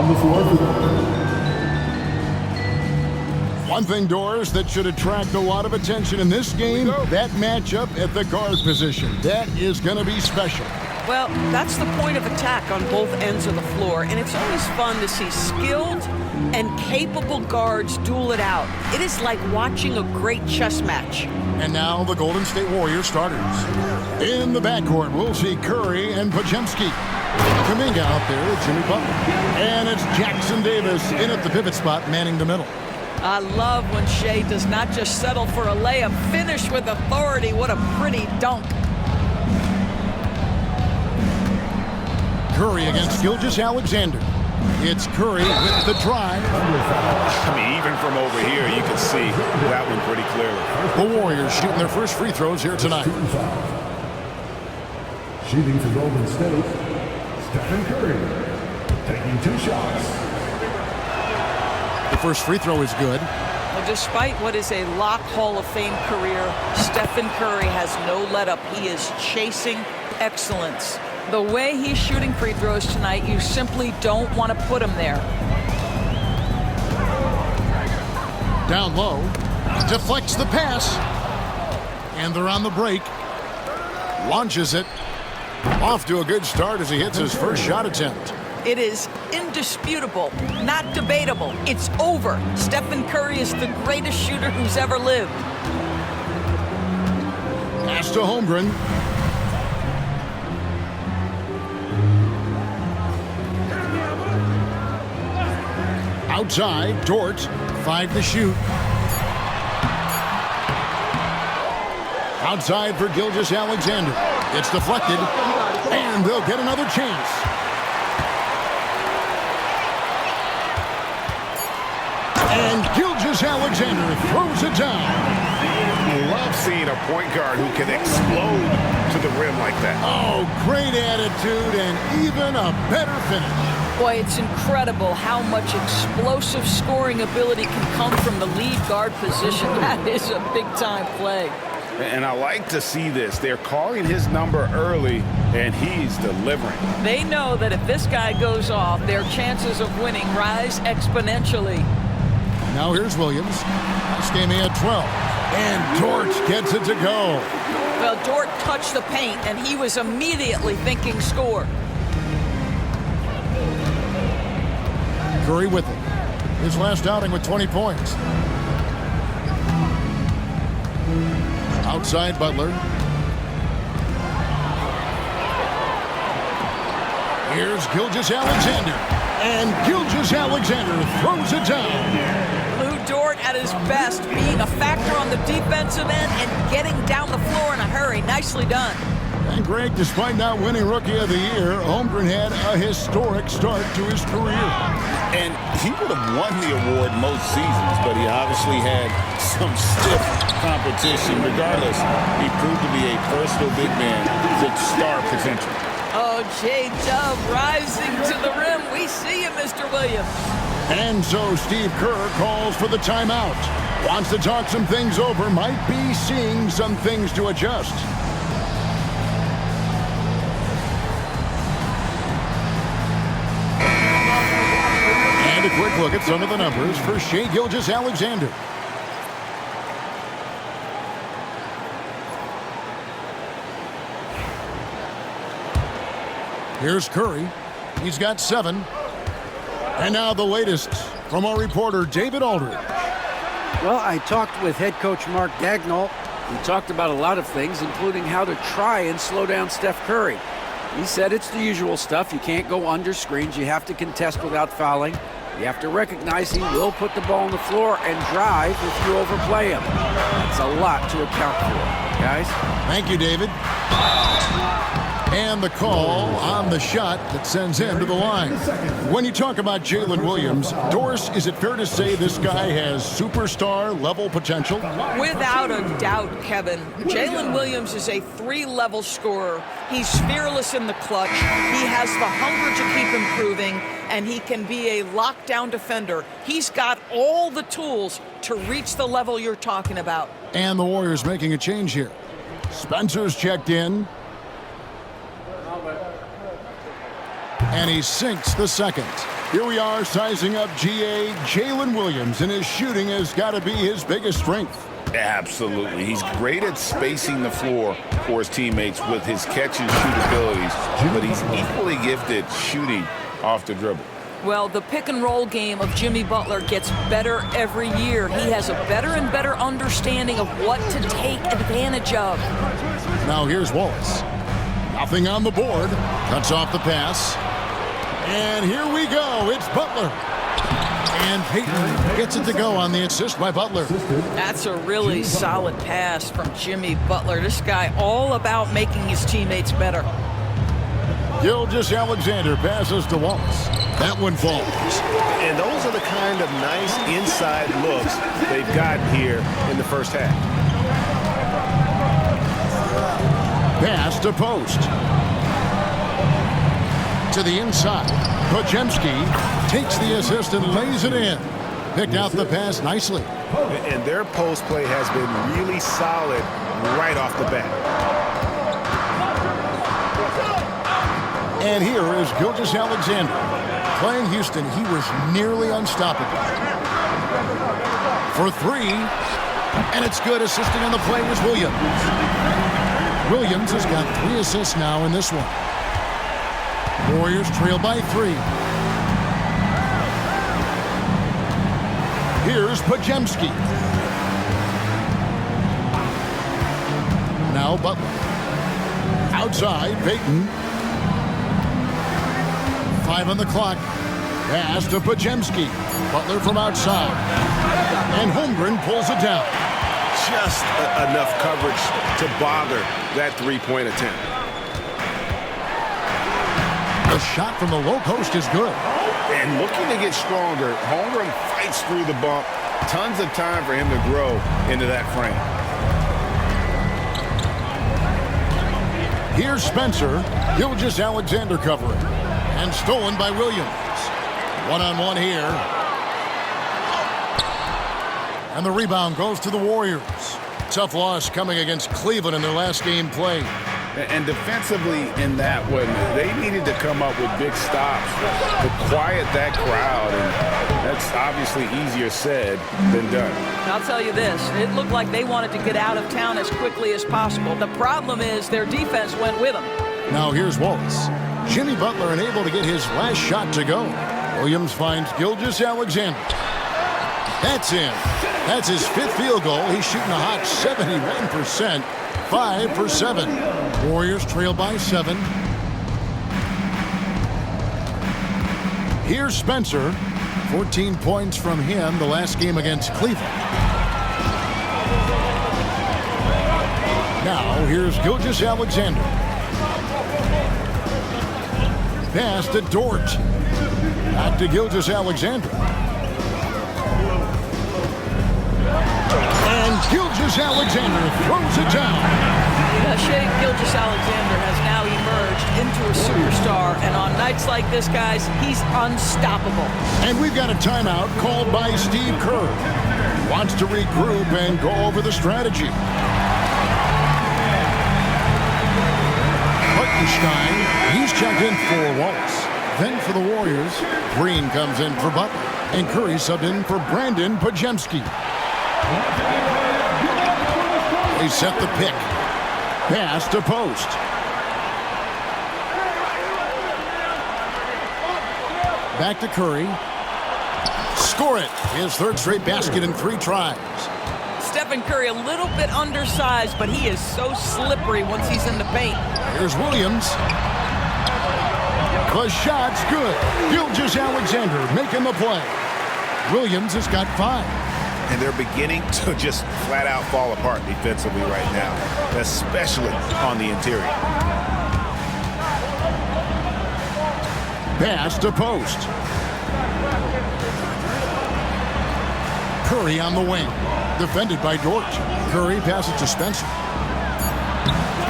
On the floor for the One thing, Doris, that should attract a lot of attention in this game, that matchup at the guard position. That is going to be special. Well, that's the point of attack on both ends of the floor, and it's always fun to see skilled and capable guards duel it out. It is like watching a great chess match. And now the Golden State Warriors starters. In the backcourt, we'll see Curry and Podziemski. Kuminga out there with Jimmy Butler. And it's Jackson Davis in at the pivot spot, manning the middle. I love when Shea does not just settle for a layup, finish with authority. What a pretty dunk. Curry against Gilgeous-Alexander. It's Curry with the drive. I mean, even from over here, you can see that one pretty clearly. The Warriors shooting their first free throws here tonight. shooting for Golden State, Stephen Curry, taking 2 shots. The first free throw is good. Well, despite what is a lock Hall of Fame career, Stephen Curry has no let-up. He is chasing excellence. The way he's shooting free throws tonight, you simply don't want to put him there. Down low, deflects the pass, and they're on the break. Launches it. Off to a good start as he hits his first shot attempt. It is indisputable, not debatable. It's over. Stephen Curry is the greatest shooter who's ever lived. Pass to Holmgren. Outside, Dort, 5 to shoot. Outside for Gilgeous-Alexander. It's deflected, and they'll get another chance. And Gilgeous-Alexander throws it down. Love seeing a point guard who can explode to the rim like that. Oh, great attitude and even a better finish. Boy, it's incredible how much explosive scoring ability can come from the lead guard position. That is a big-time play. And I like to see this. They're calling his number early, and he's delivering. They know that if this guy goes off, their chances of winning rise exponentially. Now here's Williams. This game he had 12. And Dort gets it to go. Well, Dort touched the paint, and he was immediately thinking score. Curry with it. His last outing with 20 points. Outside Butler. Here's Gilgeous-Alexander. And Gilgeous-Alexander throws it down. Lou Dort at his best, being a factor on the defensive end and getting down the floor in a hurry. Nicely done. And Greg, despite not winning Rookie of the Year, Holmgren had a historic start to his career. And he would have won the award most seasons, but he obviously had some stiff competition. Regardless, he proved to be a versatile big man with star potential. Oh, J-Dub rising to the rim. We see you, Mr. Williams. And so Steve Kerr calls for the timeout. Wants to talk some things over, might be seeing some things to adjust. And a quick look at some of the numbers for Shai Gilgeous-Alexander. Here's Curry. He's got 7. And now the latest from our reporter, David Aldridge. Well, I talked with head coach Mark Dagnall. We talked about a lot of things, including how to try and slow down Steph Curry. He said it's the usual stuff. You can't go under screens. You have to contest without fouling. You have to recognize he will put the ball on the floor and drive if you overplay him. That's a lot to account for, guys. Thank you, David. And the call on the shot that sends him to the line. When you talk about Jalen Williams, Doris, is it fair to say this guy has superstar-level potential? Without a doubt, Kevin. Jalen Williams is a 3-level scorer. He's fearless in the clutch. He has the hunger to keep improving, and he can be a lockdown defender. He's got all the tools to reach the level you're talking about. And the Warriors making a change here. Spencer's checked in. And he sinks the second. Here we are sizing up GA Jalen Williams, and his shooting has got to be his biggest strength. Absolutely. He's great at spacing the floor for his teammates with his catch and shoot abilities, but he's equally gifted shooting off the dribble. Well, the pick and roll game of Jimmy Butler gets better every year. He has a better and better understanding of what to take advantage of. Now here's Wallace. Nothing on the board. Cuts off the pass. And here we go. It's Butler. And Payton gets it to go on the assist by Butler. That's a really solid pass from Jimmy Butler. This guy all about making his teammates better. Gilgeous-Alexander passes to Wallace. That one falls. And those are the kind of nice inside looks they've gotten here in the first half. Pass to post. To the inside. Podziemski takes the assist and lays it in. Picked out the pass nicely. And their post play has been really solid right off the bat. And here is Gilgeous-Alexander. Playing Houston, he was nearly unstoppable. For three. And it's good. Assisting on the play was Williams. Williams has got 3 assists now in this one. Warriors trail by 3. Here's Podziemski. Now Butler. Outside, Payton. 5 on the clock. Pass to Podziemski. Butler from outside. And Holmgren pulls it down. Just enough coverage to bother that three-point attempt. The shot from the low post is good. And looking to get stronger, Holmgren fights through the bump. Tons of time for him to grow into that frame. Here's Spencer. Gilgeous-Alexander covering. And stolen by Williams. One-on-one here. And the rebound goes to the Warriors. Tough loss coming against Cleveland in their last game played. And defensively in that one, they needed to come up with big stops to quiet that crowd. And that's obviously easier said than done. I'll tell you this, it looked like they wanted to get out of town as quickly as possible. The problem is their defense went with them. Now here's Wallace. Jimmy Butler unable to get his last shot to go. Williams finds Gilgeous-Alexander. That's in. That's his 5th field goal. He's shooting a hot 71%. 5 for 7. Warriors trail by 7. Here's Spencer. 14 points from him the last game against Cleveland. Now here's Gilgeous-Alexander. Pass to Dort. Back to Gilgeous-Alexander. And Gilgeous-Alexander throws it down. Shea Gilgeous-Alexander has now emerged into a superstar, and on nights like this, guys, he's unstoppable. And we've got a timeout called by Steve Kerr. He wants to regroup and go over the strategy. Hartenstein, he's checked in for Wallace. Then for the Warriors, Green comes in for Butler. And Curry subbed in for Brandon Podziemski. They set the pick. Pass to post. Back to Curry. Score it. His 3rd straight basket in 3 tries. Stephen Curry a little bit undersized, but he is so slippery once he's in the paint. Here's Williams. The shot's good. Gilgeous-Alexander making the play. Williams has got 5. And they're beginning to just flat out fall apart defensively right now, especially on the interior. Pass to post. Curry on the wing. Defended by Dort. Curry passes to Spencer.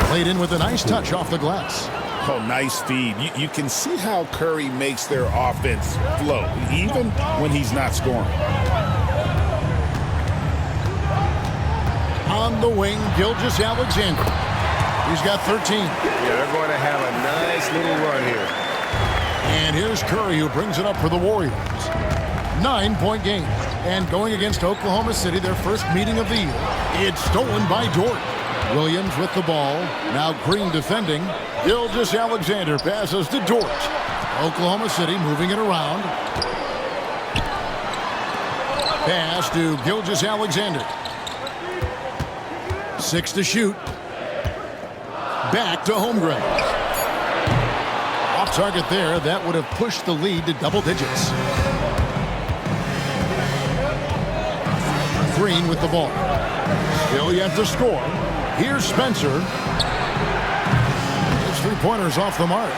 Played in with a nice touch off the glass. Oh, nice feed. You can see how Curry makes their offense flow, even when he's not scoring. On the wing, Gilgeous-Alexander. He's got 13. Yeah, they're going to have a nice little run here. And here's Curry, who brings it up for the Warriors. 9-point game. And going against Oklahoma City, their first meeting of the year, it's stolen by Dort. Williams with the ball. Now Green defending. Gilgeous-Alexander passes to Dort. Oklahoma City moving it around. Pass to Gilgeous-Alexander. 6 to shoot. Back to Holmgren. Off target there. That would have pushed the lead to double digits. Green with the ball. Still yet to score. Here's Spencer. His three-pointers off the mark.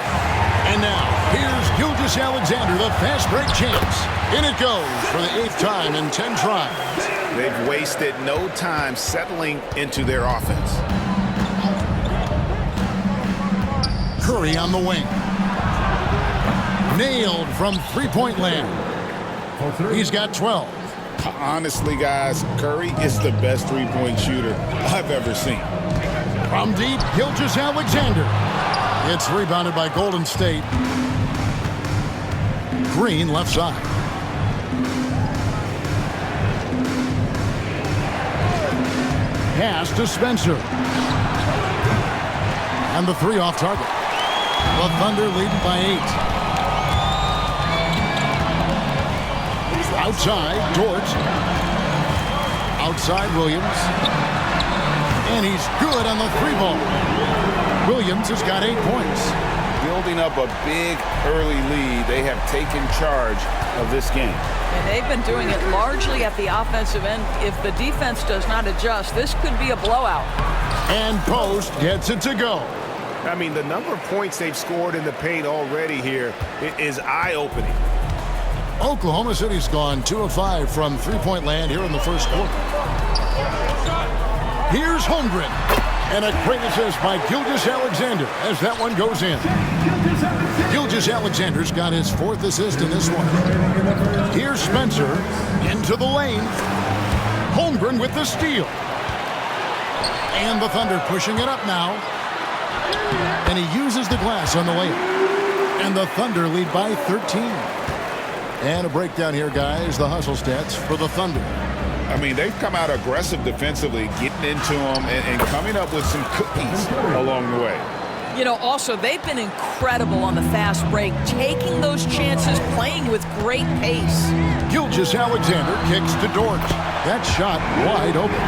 And now, here's Gilgeous-Alexander, the fast break chance. In it goes for the 8th time in 10 tries. They've wasted no time settling into their offense. Curry on the wing. Nailed from three-point land. He's got 12. Honestly, guys, Curry is the best three-point shooter I've ever seen. From deep, Gilgeous-Alexander. It's rebounded by Golden State. Green left side. Pass to Spencer. And the 3 off target. The Thunder leading by 8. Outside, Dort. Outside, Williams. And he's good on the 3-ball. Williams has got 8 points. Building up a big early lead, they have taken charge of this game. And they've been doing it largely at the offensive end. If the defense does not adjust, this could be a blowout. And Post gets it to go. I mean, the number of points they've scored in the paint already here is eye-opening. Oklahoma City's gone 2 of 5 from three-point land here in the first quarter. Here's Holmgren. And a great assist by Gilgeous-Alexander as that one goes in. Gilgeous-Alexander's got his 4th assist in this one. Here's Spencer into the lane. Holmgren with the steal. And the Thunder pushing it up now. And he uses the glass on the layup. And the Thunder lead by 13. And a breakdown here, guys. The hustle stats for the Thunder. I mean, they've come out aggressive defensively, getting into them and coming up with some cookies along the way. You know, also, they've been incredible on the fast break, taking those chances, playing with great pace. Gilgeous-Alexander kicks to Dort. That shot wide open.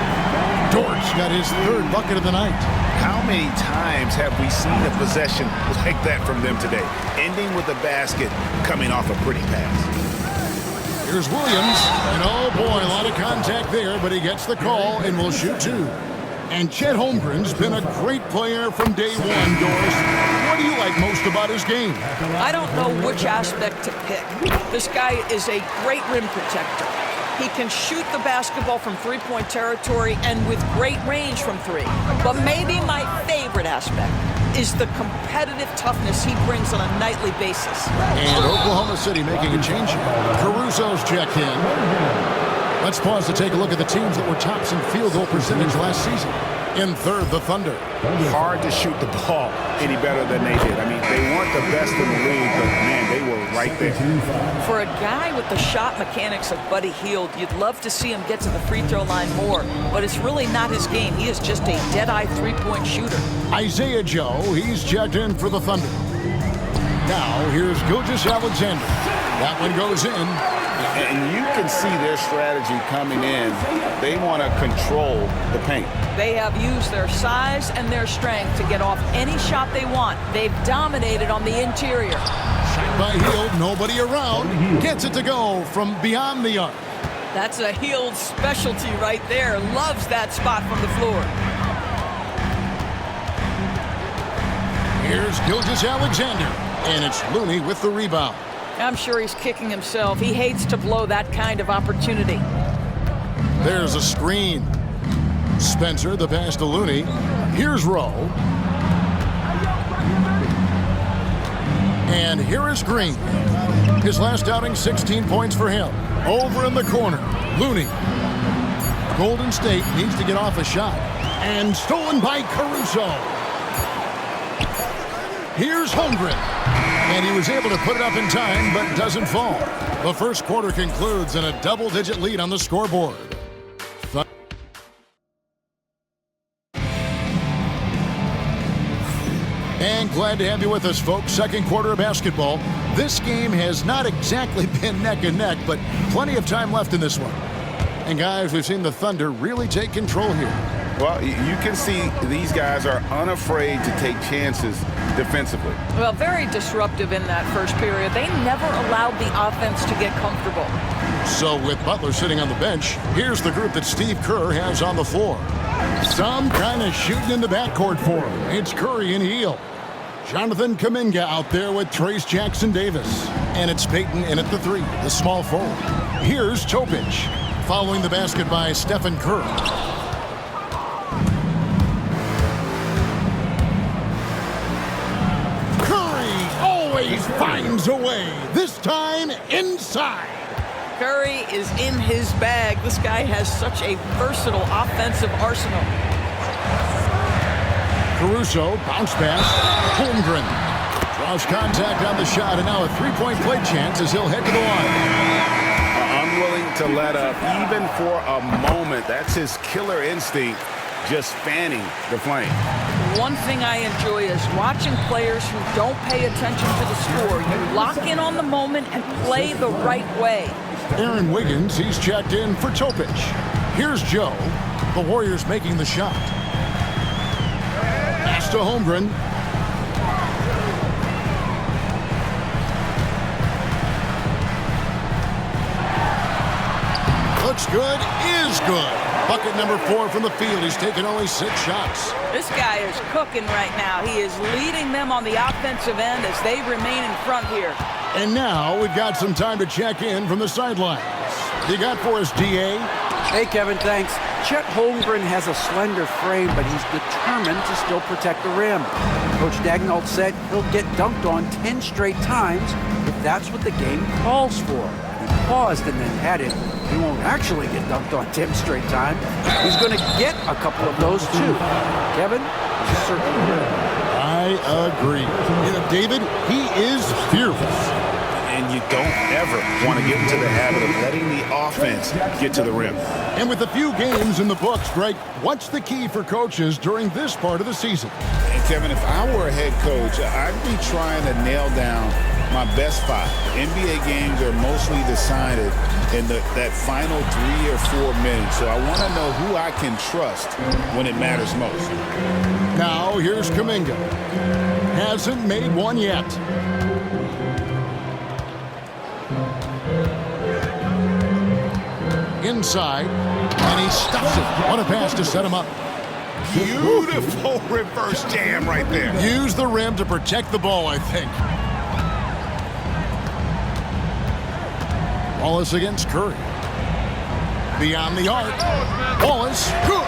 Dort's got his 3rd bucket of the night. How many times have we seen a possession like that from them today? Ending with a basket, coming off a pretty pass. Here's Williams, and oh boy, a lot of contact there, but he gets the call and will shoot 2. And Chet Holmgren's been a great player from day one, Doris. What do you like most about his game? I don't know which aspect to pick. This guy is a great rim protector. He can shoot the basketball from three-point territory and with great range from 3. But maybe my favorite aspect is the competitive toughness he brings on a nightly basis. And Oklahoma City making a change here. Caruso's checked in. Let's pause to take a look at the teams that were tops in field goal percentage last season. In 3rd, the Thunder. Hard to shoot the ball any better than they did. I mean, they weren't the best in the league, but man, they were right there. For a guy with the shot mechanics of Buddy Hield, you'd love to see him get to the free throw line more, but it's really not his game. He is just a dead-eye three-point shooter. Isaiah Joe, he's checked in for the Thunder. Now, here's Gilgeous-Alexander. That one goes in. And you can see their strategy coming in. They want to control the paint. They have used their size and their strength to get off any shot they want. They've dominated on the interior. Shot by Hield, nobody around. Gets it to go from beyond the arc. That's a Hield specialty right there. Loves that spot from the floor. Here's Gilgeous-Alexander. And it's Looney with the rebound. I'm sure he's kicking himself. He hates to blow that kind of opportunity. There's a screen. Spencer, the pass to Looney. Here's Rowe. And here is Green. His last outing, 16 points for him. Over in the corner, Looney. Golden State needs to get off a shot. And stolen by Caruso. Here's Holmgren. And he was able to put it up in time, but doesn't fall. The first quarter concludes in a double-digit lead on the scoreboard. And glad to have you with us, folks. Second quarter of basketball. This game has not exactly been neck and neck, but plenty of time left in this one. And guys, we've seen the Thunder really take control here. Well, you can see these guys are unafraid to take chances defensively. Well, very disruptive in that first period. They never allowed the offense to get comfortable. So with Butler sitting on the bench, here's the group that Steve Kerr has on the floor. Some kind of shooting in the backcourt for him. It's Curry and Hield. Jonathan Kuminga out there with Trace Jackson-Davis. And it's Payton in at the three, the small forward. Here's Topic, following the basket by Stephen Curry. Curry always finds a way, this time inside. Curry is in his bag. This guy has such a versatile offensive arsenal. Caruso, bounce pass. Holmgren draws contact on the shot, and now a three-point play chance as he'll head to the line. Unwilling to let up even for a moment. That's his killer instinct, just fanning the flame. One thing I enjoy is watching players who don't pay attention to the score. You lock in on the moment and play the right way. Aaron Wiggins, he's checked in for Topic. Here's Joe. The Warriors making the shot. Pass to Holmgren. Looks good, is good. Bucket number 4 from the field. He's taken only 6 shots. This guy is cooking right now. He is leading them on the offensive end as they remain in front here. And now we've got some time to check in from the sidelines. You got for us, D.A.? Hey, Kevin, thanks. Chet Holmgren has a slender frame, but he's determined to still protect the rim. Coach Daigneault said he'll get dunked on 10 straight times if that's what the game calls for. He paused and then added, he won't actually get dunked on 10 straight times. He's going to get a couple of those, too. Kevin, certainly. I agree. You know, David, he is fearless. And you don't ever want to get into the habit of letting the offense get to the rim. And with a few games in the books, Greg, what's the key for coaches during this part of the season? And Kevin, if I were a head coach, I'd be trying to nail down my best 5. NBA games are mostly decided in that final 3 or 4 minutes. So I want to know who I can trust when it matters most. Now, here's Kuminga. Hasn't made one yet. Inside, and he stuffs it. What a pass to set him up. Beautiful reverse jam right there. Use the rim to protect the ball, I think. Wallace against Curry. Beyond the arc. Wallace, good.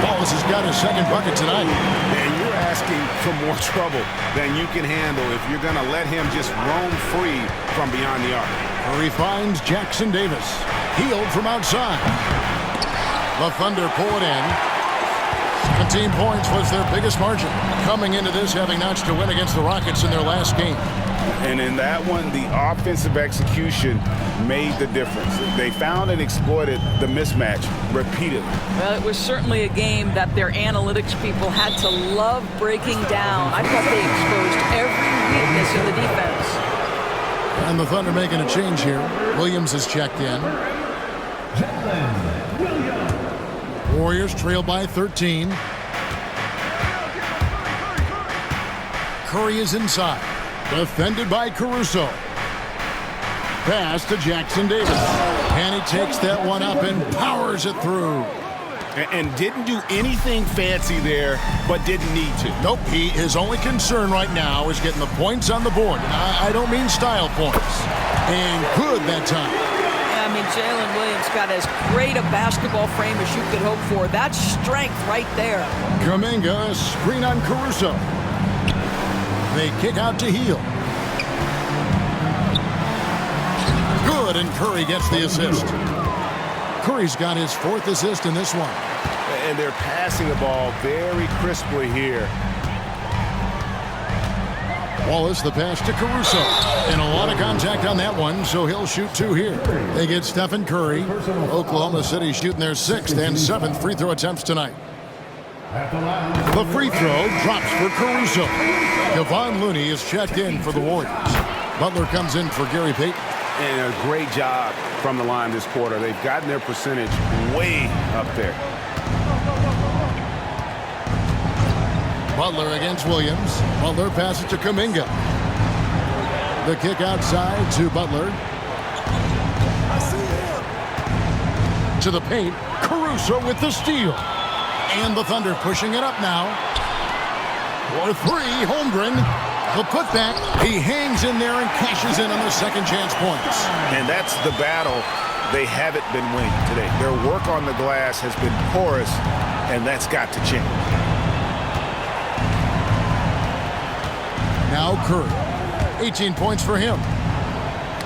Wallace has got his second bucket tonight. And you're asking for more trouble than you can handle if you're going to let him just roam free from beyond the arc. Curry finds Jackson-Davis. Hield from outside. The Thunder pull it in. 17 points was their biggest margin. Coming into this, having notched a win against the Rockets in their last game. And in that one, the offensive execution made the difference. They found and exploited the mismatch repeatedly. Well, it was certainly a game that their analytics people had to love breaking down. I thought they exposed every weakness in the defense. And the Thunder making a change here. Williams is checked in. Warriors trail by 13. Curry is inside. Defended by Caruso. Pass to Jackson-Davis. And he takes that one up and powers it through. And didn't do anything fancy there, but didn't need to. Nope, his only concern right now is getting the points on the board. I don't mean style points. And good that time. Yeah, I mean, Jalen Williams got as great a basketball frame as you could hope for. That's strength right there. Kuminga, screen on Caruso. They kick out to Hield. Good, and Curry gets the assist. Curry's got his 4th assist in this one. And they're passing the ball very crisply here. Wallace, the pass to Caruso. And a lot of contact on that one, so he'll shoot 2 here. They get Stephen Curry. Oklahoma City shooting their 6th and 7th free throw attempts tonight. The free throw drops for Caruso. Kevon Looney is checked in for the Warriors. Butler comes in for Gary Payton. And a great job from the line this quarter. They've gotten their percentage way up there. Butler against Williams. Butler passes to Kuminga. The kick outside to Butler. To the paint. Caruso with the steal. And the Thunder pushing it up now. For 3, Holmgren. The putback. He hangs in there and cashes in on the second chance points. And that's the battle they haven't been winning today. Their work on the glass has been porous, and that's got to change. Now Curry. 18 points for him.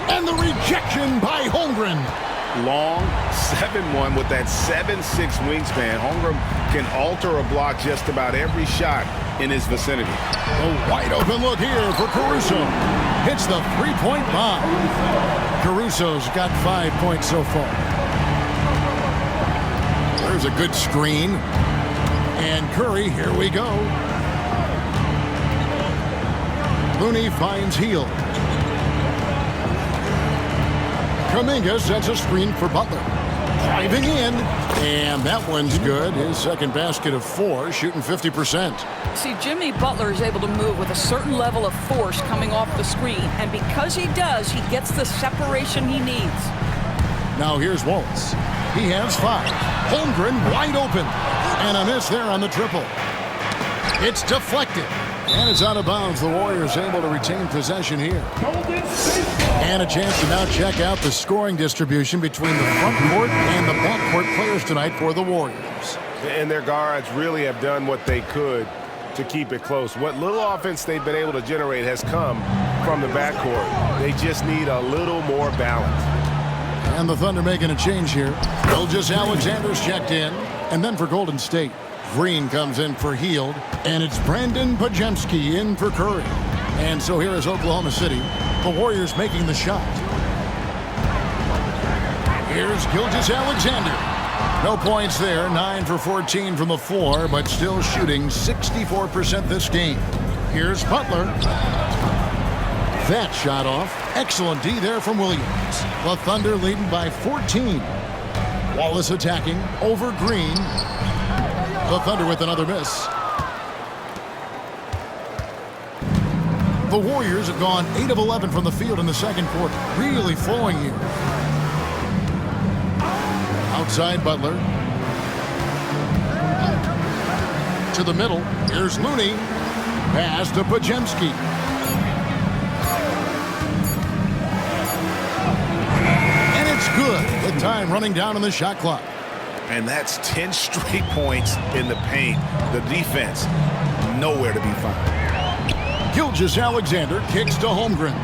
And the rejection by Holmgren. Long 7-1 with that 7'6" wingspan. Holmgren can alter a block just about every shot in his vicinity. A wide open look here for Caruso. Hits the 3-point bomb. Caruso's got 5 points so far. There's a good screen. And Curry, here we go. Looney finds Hield. Kuminga sets a screen for Butler. Driving in, and that one's good. His second basket of 4, shooting 50%. See, Jimmy Butler is able to move with a certain level of force coming off the screen, and because he does, he gets the separation he needs. Now here's Wallace. He has 5. Holmgren wide open, and a miss there on the triple. It's deflected, and it's out of bounds. The Warriors able to retain possession here. And a chance to now check out the scoring distribution between the front court and the back court players tonight for the Warriors. And their guards really have done what they could to keep it close. What little offense they've been able to generate has come from the backcourt. They just need a little more balance. And the Thunder making a change here. Gilgeous-Alexander's checked in. And then for Golden State, Green comes in for Hield. And it's Brandon Podziemski in for Curry. And so here is Oklahoma City. The Warriors making the shot. Here's Gilgeous-Alexander. No points there. 9 for 14 from the floor, but still shooting 64% this game. Here's Butler. That shot off. Excellent D there from Williams. The Thunder leading by 14. Wallace attacking over Green. The Thunder with another miss. The Warriors have gone 8 of 11 from the field in the second quarter. Really flowing here. Outside Butler. To the middle. Here's Looney. Pass to Podziemski. And it's good. With time running down on the shot clock. And that's 10 straight points in the paint. The defense, nowhere to be found. Gilgeous-Alexander kicks to Holmgren.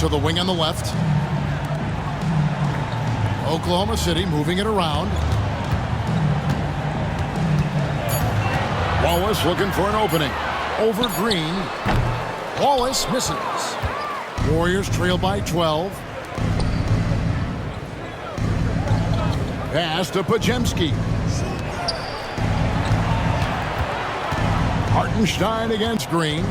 To the wing on the left. Oklahoma City moving it around. Wallace looking for an opening. Over Green. Wallace misses. Warriors trail by 12. Pass to Podziemski. Hartenstein against Green.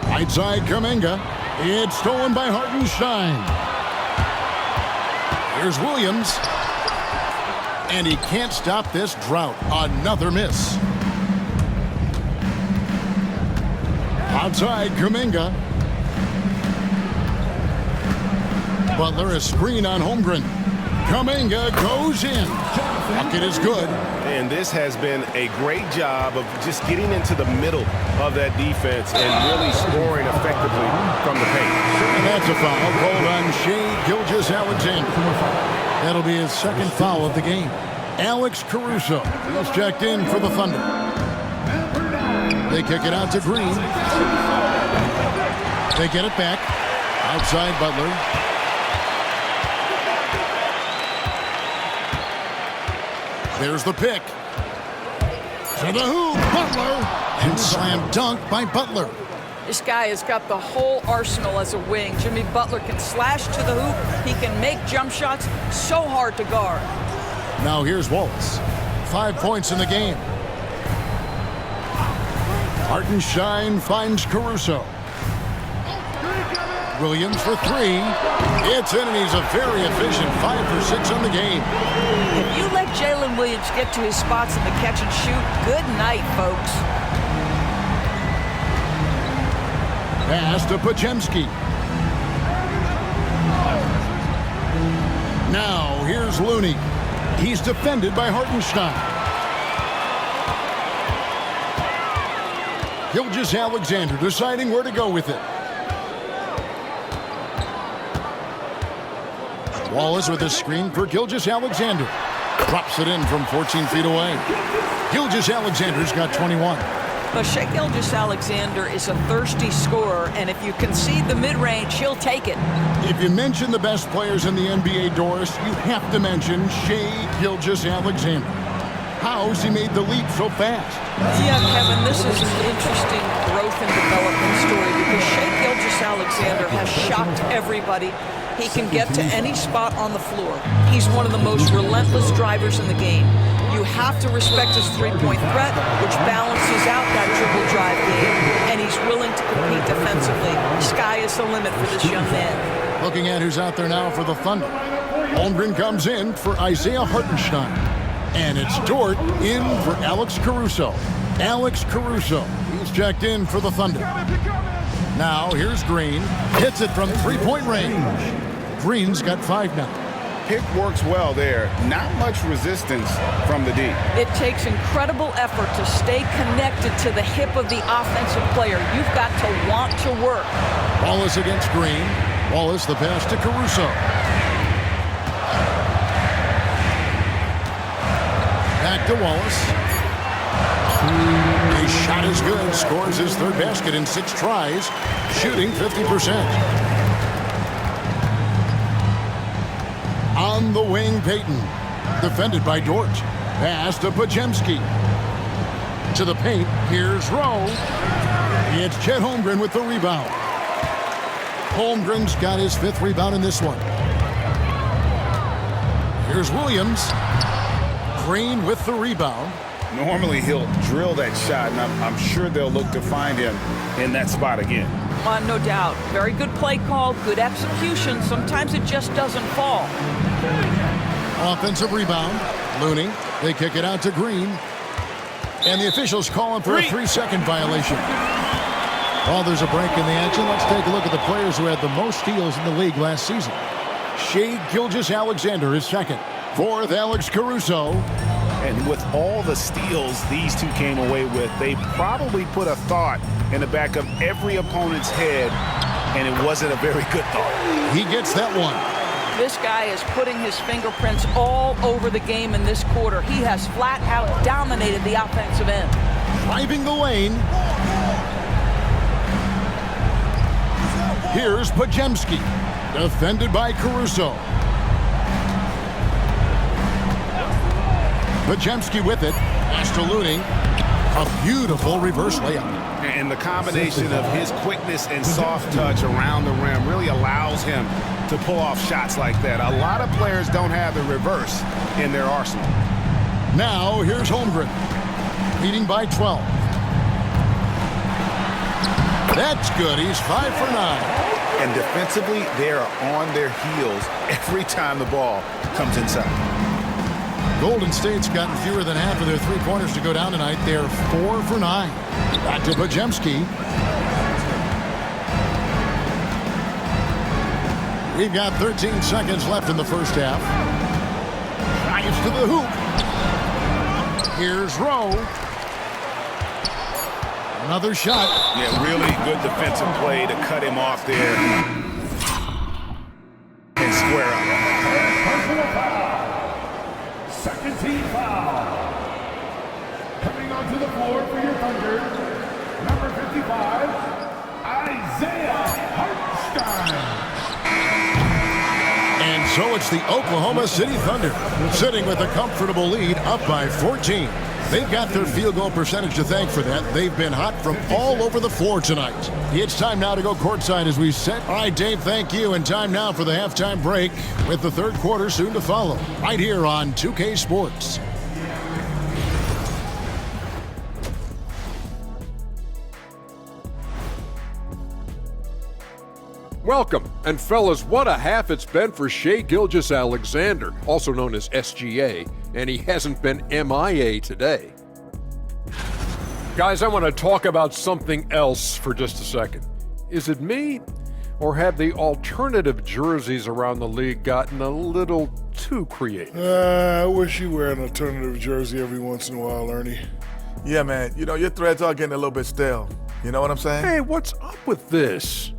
Right side Kuminga. It's stolen by Hartenstein. Here's Williams. And he can't stop this drought. Another miss. Outside Kuminga. Butler a screen on Holmgren. Kuminga goes in. Bucket is good. And this has been a great job of just getting into the middle of that defense and really scoring effectively from the paint. And that's a foul called on Shai Gilgeous-Alexander. That'll be his second foul of the game. Alex Caruso is checked in for the Thunder. They kick it out to Green. They get it back. Outside Butler. There's the pick. To the hoop, Butler. And slam dunk by Butler. This guy has got the whole arsenal as a wing. Jimmy Butler can slash to the hoop. He can make jump shots. So hard to guard. Now here's Wallace. 5 points in the game. Hartenstein finds Caruso. Williams for three. It's in, and he's a very efficient 5 for 6 on the game. If you let Jalen Williams get to his spots in the catch and shoot, good night, folks. Pass to Podziemski. Now here's Looney. He's defended by Hartenstein. Gilgeous-Alexander deciding where to go with it. Wallace with a screen for Gilgeous-Alexander. Drops it in from 14 feet away. Gilgeous-Alexander's got 21. But Shai Gilgeous-Alexander is a thirsty scorer, and if you concede the mid-range, he'll take it. If you mention the best players in the NBA, Doris, you have to mention Shai Gilgeous-Alexander. How's he made the leap so fast? Yeah, Kevin, this is an interesting growth and development story because Shai Gilgeous-Alexander has shocked everybody. He can get to any spot on the floor. He's one of the most relentless drivers in the game. You have to respect his three-point threat, which balances out that dribble drive game, and he's willing to compete defensively. Sky is the limit for this young man. Looking at who's out there now for the Thunder. Holmgren comes in for Isaiah Hartenstein. And it's Dort in for Alex Caruso. Alex Caruso, he's checked in for the Thunder. Now here's Green. Hits it from three-point range. Green's got 5 now. Pick works well there. Not much resistance from the D. It takes incredible effort to stay connected to the hip of the offensive player. You've got to want to work. Wallace against Green. Wallace the pass to Caruso. Back to Wallace. His shot is good. Scores his 3rd basket in 6 tries. Shooting 50%. On the wing, Payton. Defended by Dort. Pass to Podziemski. To the paint. Here's Rowe. It's Chet Holmgren with the rebound. Holmgren's got his 5th rebound in this one. Here's Williams. Green with the rebound. Normally he'll drill that shot, and I'm sure they'll look to find him in that spot again. No doubt. Very good play call, good execution. Sometimes it just doesn't fall. Offensive rebound. Looney. They kick it out to Green. And the officials call him for a 3-second violation. While there's a break in the action, let's take a look at the players who had the most steals in the league last season. Shai Gilgeous-Alexander is 2nd. 4th, Alex Caruso. And with all the steals these two came away with, they probably put a thought in the back of every opponent's head, and it wasn't a very good thought. He gets that one. This guy is putting his fingerprints all over the game in this quarter. He has flat out dominated the offensive end. Driving the lane. Here's Podziemski. Defended by Caruso. Podziemski with it. Pass to Looney. A beautiful reverse layup. And the combination of his quickness and soft touch around the rim really allows him to pull off shots like that. A lot of players don't have the reverse in their arsenal. Now here's Holmgren. Leading by 12. That's good. He's 5 for 9. And defensively, they are on their heels every time the ball comes inside. Golden State's gotten fewer than half of their 3-pointers to go down tonight. They're 4 for 9. Back to Podziemski. We've got 13 seconds left in the first half. Drives to the hoop. Here's Rowe. Another shot. Yeah, really good defensive play to cut him off there and square up. Second team foul. Coming onto the floor for your Thunder, number 55, Isaiah Hartenstein. And So it's the Oklahoma City Thunder sitting with a comfortable lead up by 14. They've got their field goal percentage to thank for that. They've been hot from all over the floor tonight. It's time now to go courtside as we set. All right, Dave, thank you. And time now for the halftime break with the third quarter soon to follow. Right here on 2K Sports. Welcome, and fellas, what a half it's been for Shai Gilgeous-Alexander, also known as SGA, and he hasn't been MIA today. Guys, I want to talk about something else for just a second. Is it me, or have the alternative jerseys around the league gotten a little too creative? I wish you wear an alternative jersey every once in a while, Ernie. Yeah, man, you know, your threads are getting a little bit stale. You know what I'm saying? Hey, what's up with this?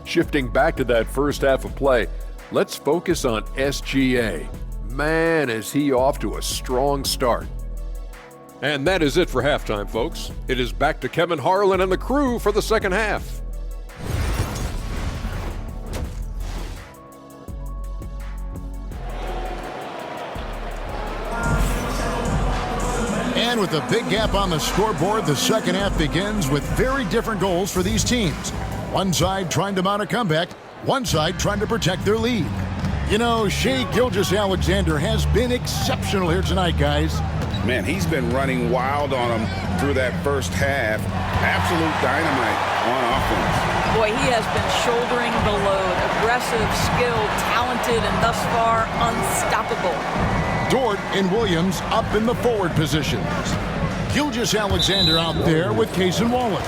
Shifting back to that first half of play, let's focus on SGA. Man, is he off to a strong start. And that is it for halftime, folks. It is back to Kevin Harlan and the crew for the second half. And with a big gap on the scoreboard, the second half begins with very different goals for these teams. One side trying to mount a comeback, one side trying to protect their lead. You know, Shai Gilgeous-Alexander has been exceptional here tonight, guys. Man, he's been running wild on him through that first half. Absolute dynamite on offense. Boy, he has been shouldering the load. Aggressive, skilled, talented, and thus far unstoppable. Dort and Williams up in the forward positions. Gilgeous-Alexander out there with Case and Wallace.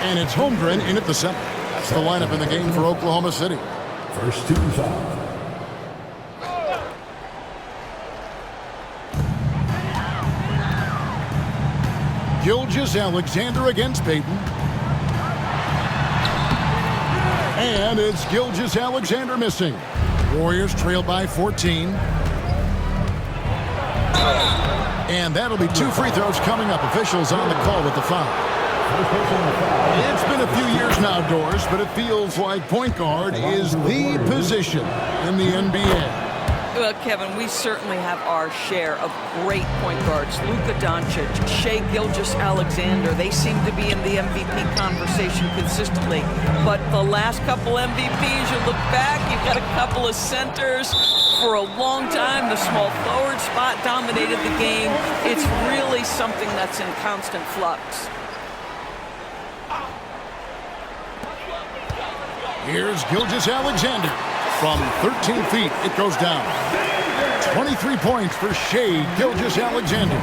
And it's Holmgren in at the center. That's the lineup in the game for Oklahoma City. First team's out. Gilgeous-Alexander against Payton. And it's Gilgeous-Alexander missing. Warriors trail by 14. And that'll be 2 free throws coming up. Officials on the call with the foul. It's been a few years now, Doris, but it feels like point guard is the position in the NBA. Well, Kevin, we certainly have our share of great point guards. Luka Doncic, Shai Gilgeous-Alexander, they seem to be in the MVP conversation consistently. But the last couple MVPs, you look back, you've got a couple of centers. For a long time, the small forward spot dominated the game. It's really something that's in constant flux. Here's Gilgeous-Alexander. From 13 feet, it goes down. 23 points for Shai Gilgeous-Alexander.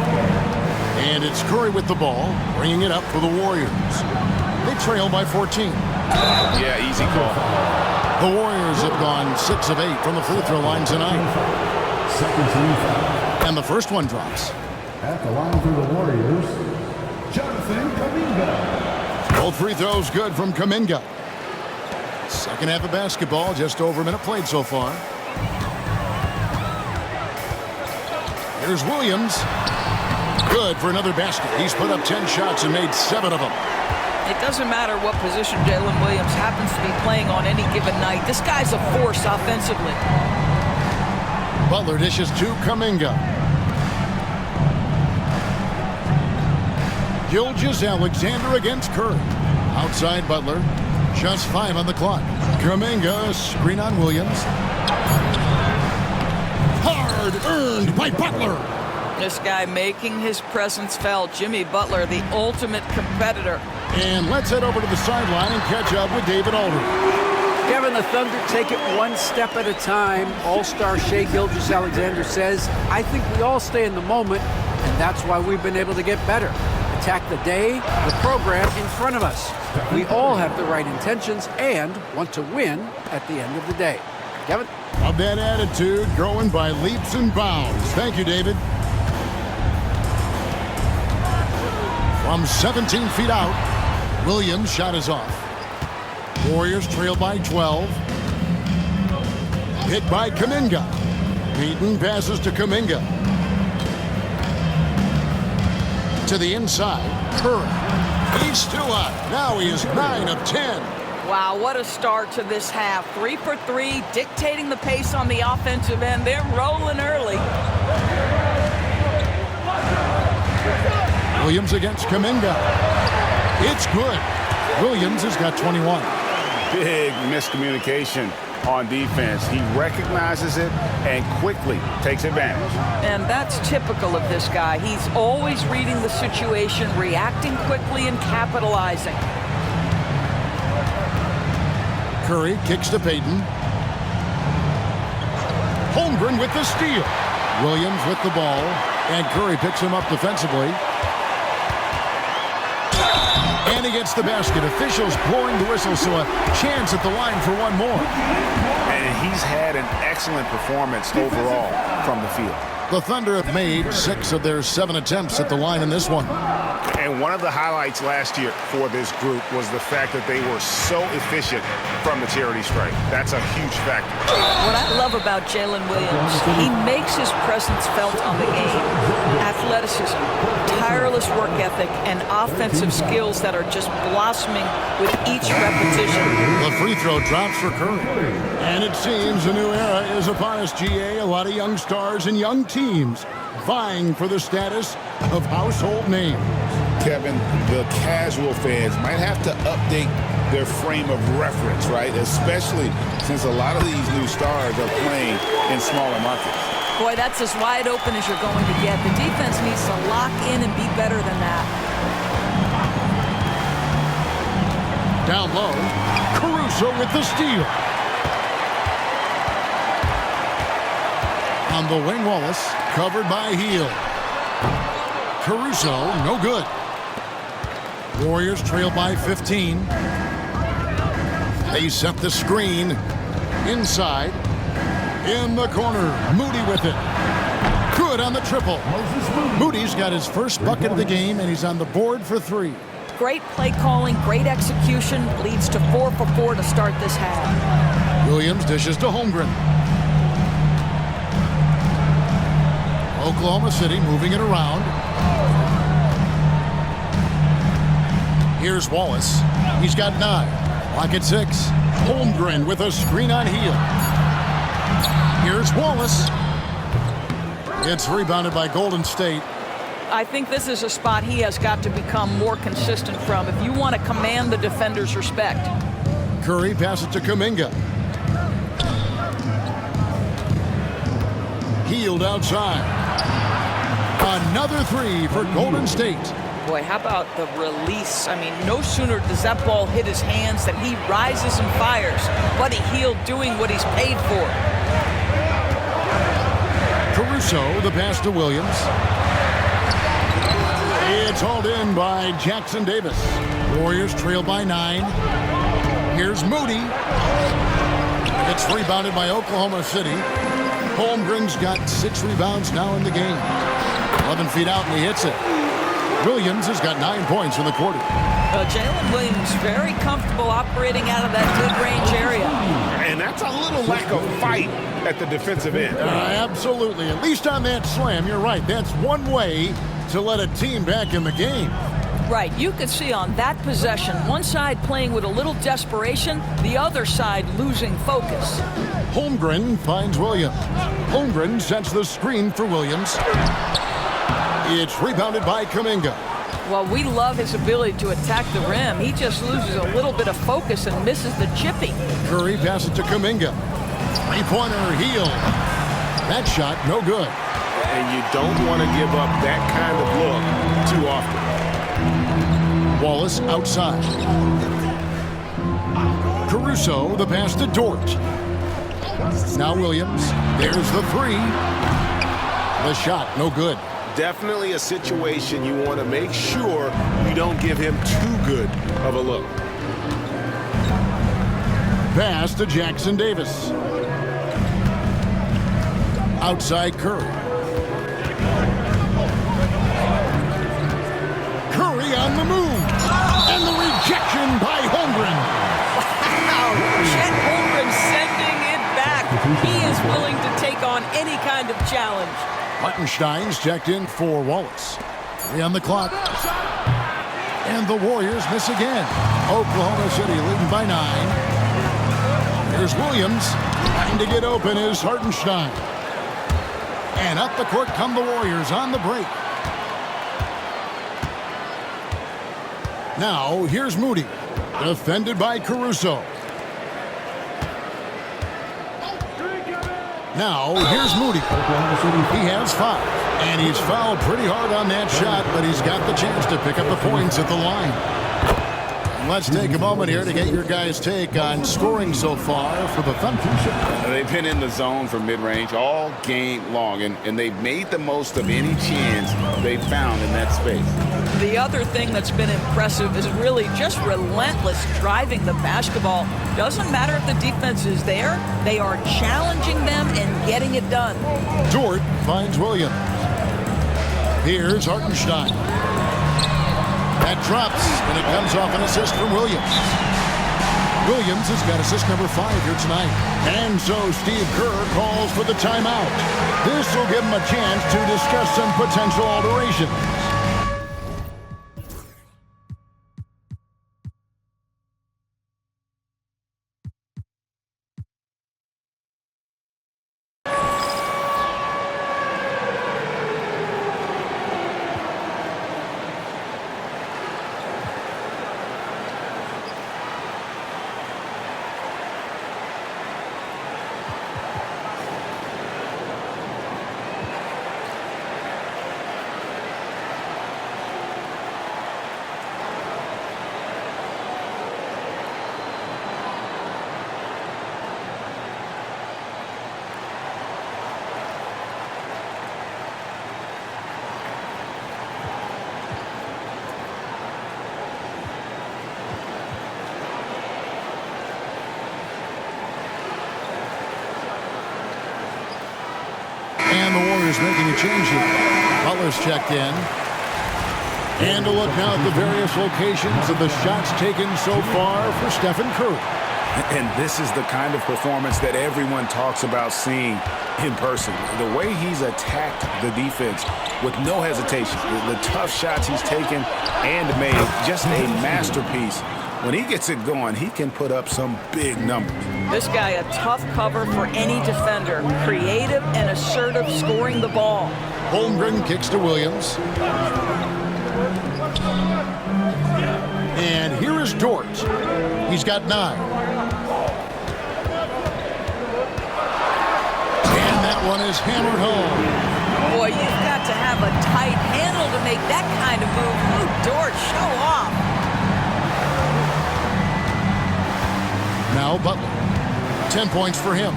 And it's Curry with the ball, bringing it up for the Warriors. They trail by 14. Yeah, easy call. The Warriors have gone 6 of 8 from the free throw line tonight. Second team foul. And the first one drops. At the line for the Warriors, Jonathan Kuminga. Both free throws good from Kuminga. Second half of basketball, just over a minute played so far. Here's Williams. Good for another basket. He's put up 10 shots and made 7 of them. It doesn't matter what position Jalen Williams happens to be playing on any given night. This guy's a force offensively. Butler dishes to Kuminga. Gilgeous-Alexander against Curry. Outside Butler. Just 5 on the clock. Kuminga, screen on Williams. Hard earned by Butler. This guy making his presence felt. Jimmy Butler, the ultimate competitor. And let's head over to the sideline and catch up with David Aldridge. Kevin, the Thunder take it one step at a time. All-star Shai Gilgeous-Alexander says, I think we all stay in the moment, and that's why we've been able to get better. Attack the day, the program in front of us. We all have the right intentions and want to win at the end of the day. Kevin? Of that attitude, growing by leaps and bounds. Thank you, David. From 17 feet out, Williams' shot is off. Warriors trail by 12. Hit by Kuminga. Payton passes to Kuminga. To the inside, Curry. He's still hot. Now he is 9 of 10. Wow, what a start to this half. 3 for 3, dictating the pace on the offensive end. They're rolling early. Williams against Kuminga. It's good. Williams has got 21. Big miscommunication on defense. He recognizes it and quickly takes advantage. And that's typical of this guy. He's always reading the situation, reacting quickly, and capitalizing. Curry kicks to Payton. Holmgren with the steal. Williams with the ball, and Curry picks him up defensively. And he gets the basket. Officials blowing the whistle, so a chance at the line for one more. And he's had an excellent performance overall from the field. The Thunder have made 6 of their 7 attempts at the line in this one. And one of the highlights last year for this group was the fact that they were so efficient from the charity stripe. That's a huge factor. What I love about Jalen Williams, he makes his presence felt on the game. Athleticism, tireless work ethic, and offensive skills that are just blossoming with each repetition. The free throw drops for Curry. And it seems a new era is upon us, GA. A lot of young stars and young teams vying for the status of household names. Kevin, the casual fans might have to update their frame of reference, right? Especially since a lot of these new stars are playing in smaller markets. Boy, that's as wide open as you're going to get. The defense needs to lock in and be better than that. Down low, Caruso with the steal. On the wing, Wallace, covered by Heel. Caruso, no good. Warriors trail by 15. They set the screen inside. In the corner, Moody with it. Good on the triple. Moody's got his first bucket of the game, and he's on the board for 3. Great play calling, great execution, leads to 4 for 4 to start this half. Williams dishes to Holmgren. Oklahoma City moving it around. Here's Wallace. He's got 9. Lock at 6. Holmgren with a screen on Heel. Here's Wallace. It's rebounded by Golden State. I think this is a spot he has got to become more consistent from if you want to command the defender's respect. Curry passes to Kuminga. Healed outside. Another 3 for Golden State. Boy, how about the release? I mean, no sooner does that ball hit his hands than he rises and fires. Buddy Hield doing what he's paid for. Caruso, the pass to Williams. It's hauled in by Jackson Davis. Warriors trail by 9. Here's Moody. It's rebounded by Oklahoma City. Holmgren's got 6 rebounds now in the game. 11 feet out, and he hits it. Williams has got 9 points in the quarter. Jalen Williams very comfortable operating out of that mid-range area. And that's a little lack of fight at the defensive end. Absolutely. At least on that slam, you're right. That's one way to let a team back in the game. Right. You could see on that possession, one side playing with a little desperation, the other side losing focus. Holmgren finds Williams. Holmgren sets the screen for Williams. It's rebounded by Kuminga. Well, we love his ability to attack the rim. He just loses a little bit of focus and misses the chippy. Curry passes to Kuminga. Three-pointer, Heel. That shot, no good. And you don't want to give up that kind of look too often. Wallace outside. Caruso, the pass to Dort. Now Williams. There's the 3. The shot, no good. Definitely a situation you want to make sure you don't give him too good of a look. Pass to Jackson Davis. Outside Curry. Curry on the move. And the rejection by Holmgren. Wow, Chet Holmgren sending it back. He is willing to take on any kind of challenge. Buttenstein's checked in for Wallace. 3 on the clock. And the Warriors miss again. Oklahoma City leading by 9. Here's Williams. Trying to get open is Hartenstein. And up the court come the Warriors on the break. Now, here's Moody. Defended by Caruso. Now, here's Moody. He has 5. And he's fouled pretty hard on that shot, but he's got the chance to pick up the points at the line. Let's take a moment here to get your guys' take on scoring so far for the Thunder. They've been in the zone for mid-range all game long, and they've made the most of any chance they've found in that space. The other thing that's been impressive is really just relentless driving the basketball. Doesn't matter if the defense is there, they are challenging them and getting it done. Dort finds Williams. Here's Hartenstein. That drops, and it comes off an assist from Williams. Williams has got assist number 5 here tonight. And so Steve Kerr calls for the timeout. This will give him a chance to discuss some potential alterations. And the Warriors making a change here. Butler's checked in. And a look now at the various locations of the shots taken so far for Stephen Curry. And this is the kind of performance that everyone talks about seeing in person. The way he's attacked the defense with no hesitation. The tough shots he's taken and made, just a masterpiece. When he gets it going, he can put up some big numbers. This guy, a tough cover for any defender. Creative and assertive scoring the ball. Holmgren kicks to Williams. And here is Dort. He's got 9. And that one is hammered home. Boy, you've got to have a tight handle to make that kind of move. Ooh, Dort, show off. Now Butler. 10 points for him.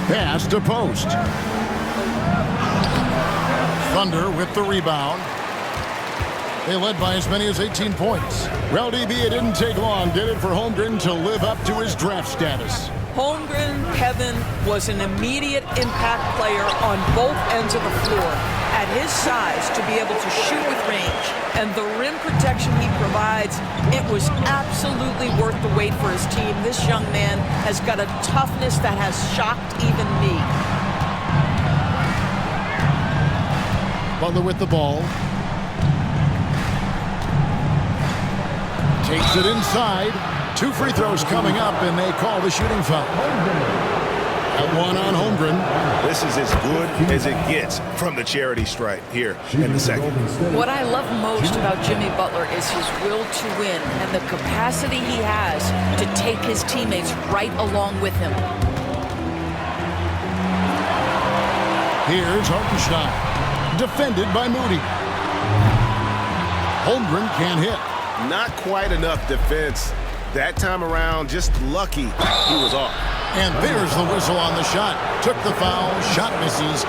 Pass to post. Thunder with the rebound. They led by as many as 18 points. Well, DB, it didn't take long, did it, for Holmgren to live up to his draft status? Holmgren, Kevin, was an immediate impact player on both ends of the floor. At his size, to be able to shoot with range and the rim protection he provides, it was absolutely worth the wait for his team. This young man has got a toughness that has shocked even me. Butler with the ball. Takes it inside. 2 free throws coming up, and they call the shooting foul. That one on Holmgren. This is as good as it gets from the charity stripe here in the second. What I love most about Jimmy Butler is his will to win and the capacity he has to take his teammates right along with him. Here's Hartenstein. Defended by Moody. Holmgren can't hit. Not quite enough defense that time around. Just lucky he was off. And there's the whistle on the shot. Took the foul. Shot misses.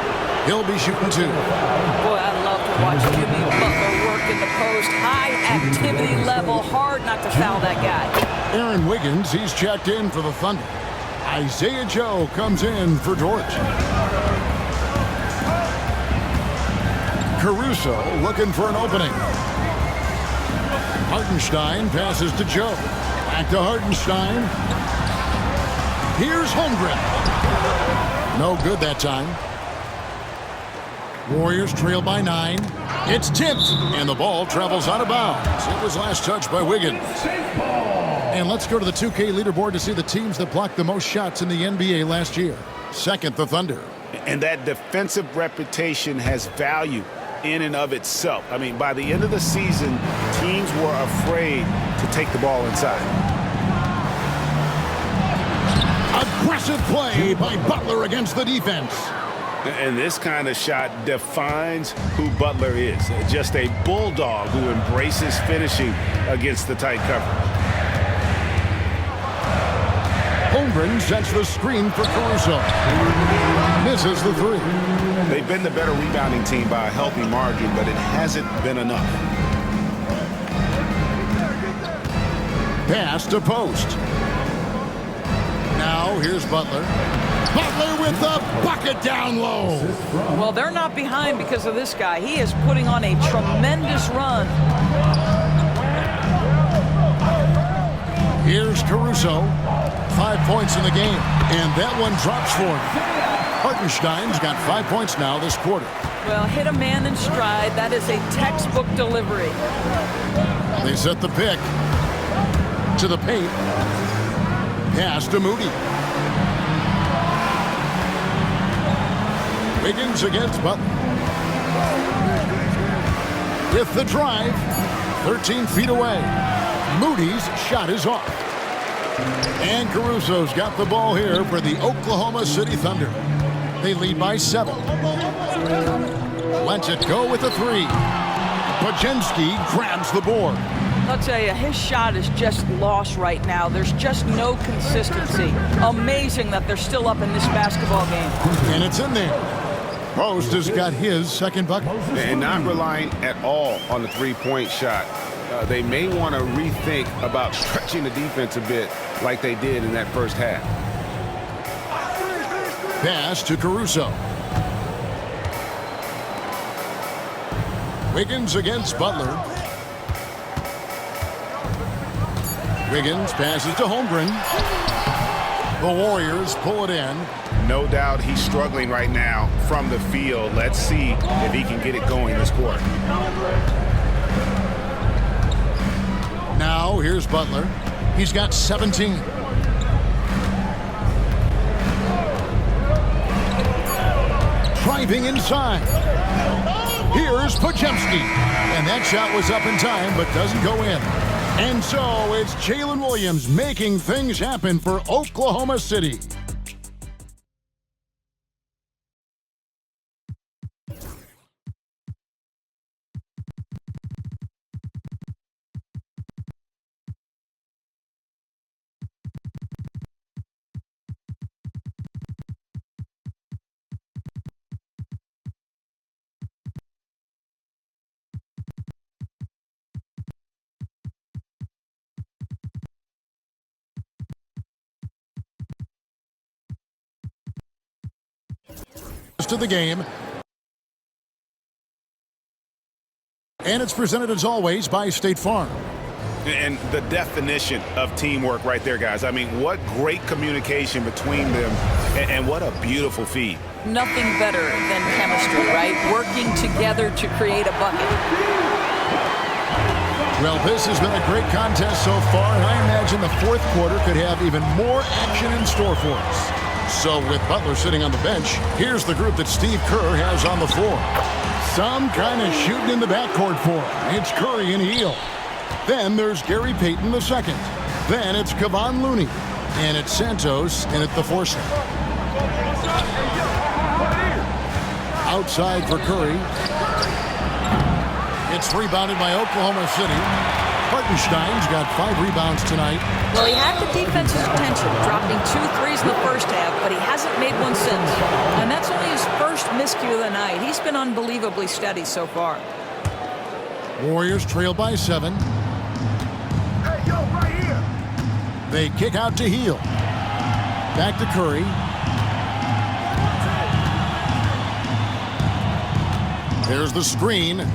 He'll be shooting 2. Boy, I love to watch Jimmy Butler work in the post. High activity level. Hard not to foul that guy. Aaron Wiggins, he's checked in for the Thunder. Isaiah Joe comes in for Dort. Caruso looking for an opening. Hartenstein passes to Joe. Back to Hartenstein. Here's Holmgren. No good that time. Warriors trail by 9. It's tipped, and the ball travels out of bounds. It was last touched by Wiggins. And let's go to the 2K leaderboard to see the teams that blocked the most shots in the NBA last year. Second, the Thunder. And that defensive reputation has value in and of itself. I mean, by the end of the season, teams were afraid to take the ball inside. Aggressive play by Butler against the defense. And this kind of shot defines who Butler is. Just a bulldog who embraces finishing against the tight cover. Holmgren sets the screen for Caruso. Misses the 3. They've been the better rebounding team by a healthy margin, but it hasn't been enough. Pass to post. Now here's Butler. Butler with the bucket down low. Well, they're not behind because of this guy. He is putting on a tremendous run. Here's Caruso. 5 points in the game, and that one drops for him. Hartenstein's got 5 points now this quarter. Well, hit a man in stride. That is a textbook delivery. They set the pick to the paint. Pass to Moody. Wiggins against Butler. With the drive, 13 feet away. Moody's shot is off. And Caruso's got the ball here for the Oklahoma City Thunder. They lead by 7. Lets it go with a 3. Podziemski grabs the board. I'll tell you, his shot is just lost right now. There's just no consistency. Amazing that they're still up in this basketball game. And it's in there. Post has got his second bucket. And not relying at all on the three-point shot. They may want to rethink about stretching the defense a bit like they did in that first half. Pass to Caruso. Wiggins against Butler. Wiggins passes to Holmgren. The Warriors pull it in. No doubt he's struggling right now from the field. Let's see if he can get it going this quarter. Now here's Butler. He's got 17. Driving inside. Here's Podziemski. And that shot was up in time but doesn't go in. And so it's Jalen Williams making things happen for Oklahoma City. To the game. And it's presented as always by State Farm. And the definition of teamwork right there, guys. I mean, what great communication between them, and what a beautiful feed. Nothing better than chemistry, right? Working together to create a bucket. Well, this has been a great contest so far, and I imagine the fourth quarter could have even more action in store for us. So with Butler sitting on the bench, here's the group that Steve Kerr has on the floor. Some kind of shooting in the backcourt for him. It's Curry and Hield. Then there's Gary Payton II. Then it's Kevon Looney. And it's Santos in at the foursome. Outside for Curry. It's rebounded by Oklahoma City. Hartenstein's got 5 rebounds tonight. Well, he had the defense's attention, dropping 2 threes in the first half, but he hasn't made one since. And that's only his first miscue of the night. He's been unbelievably steady so far. Warriors trail by 7. Hey, yo, right here. They kick out to Hield. Back to Curry. There's the screen.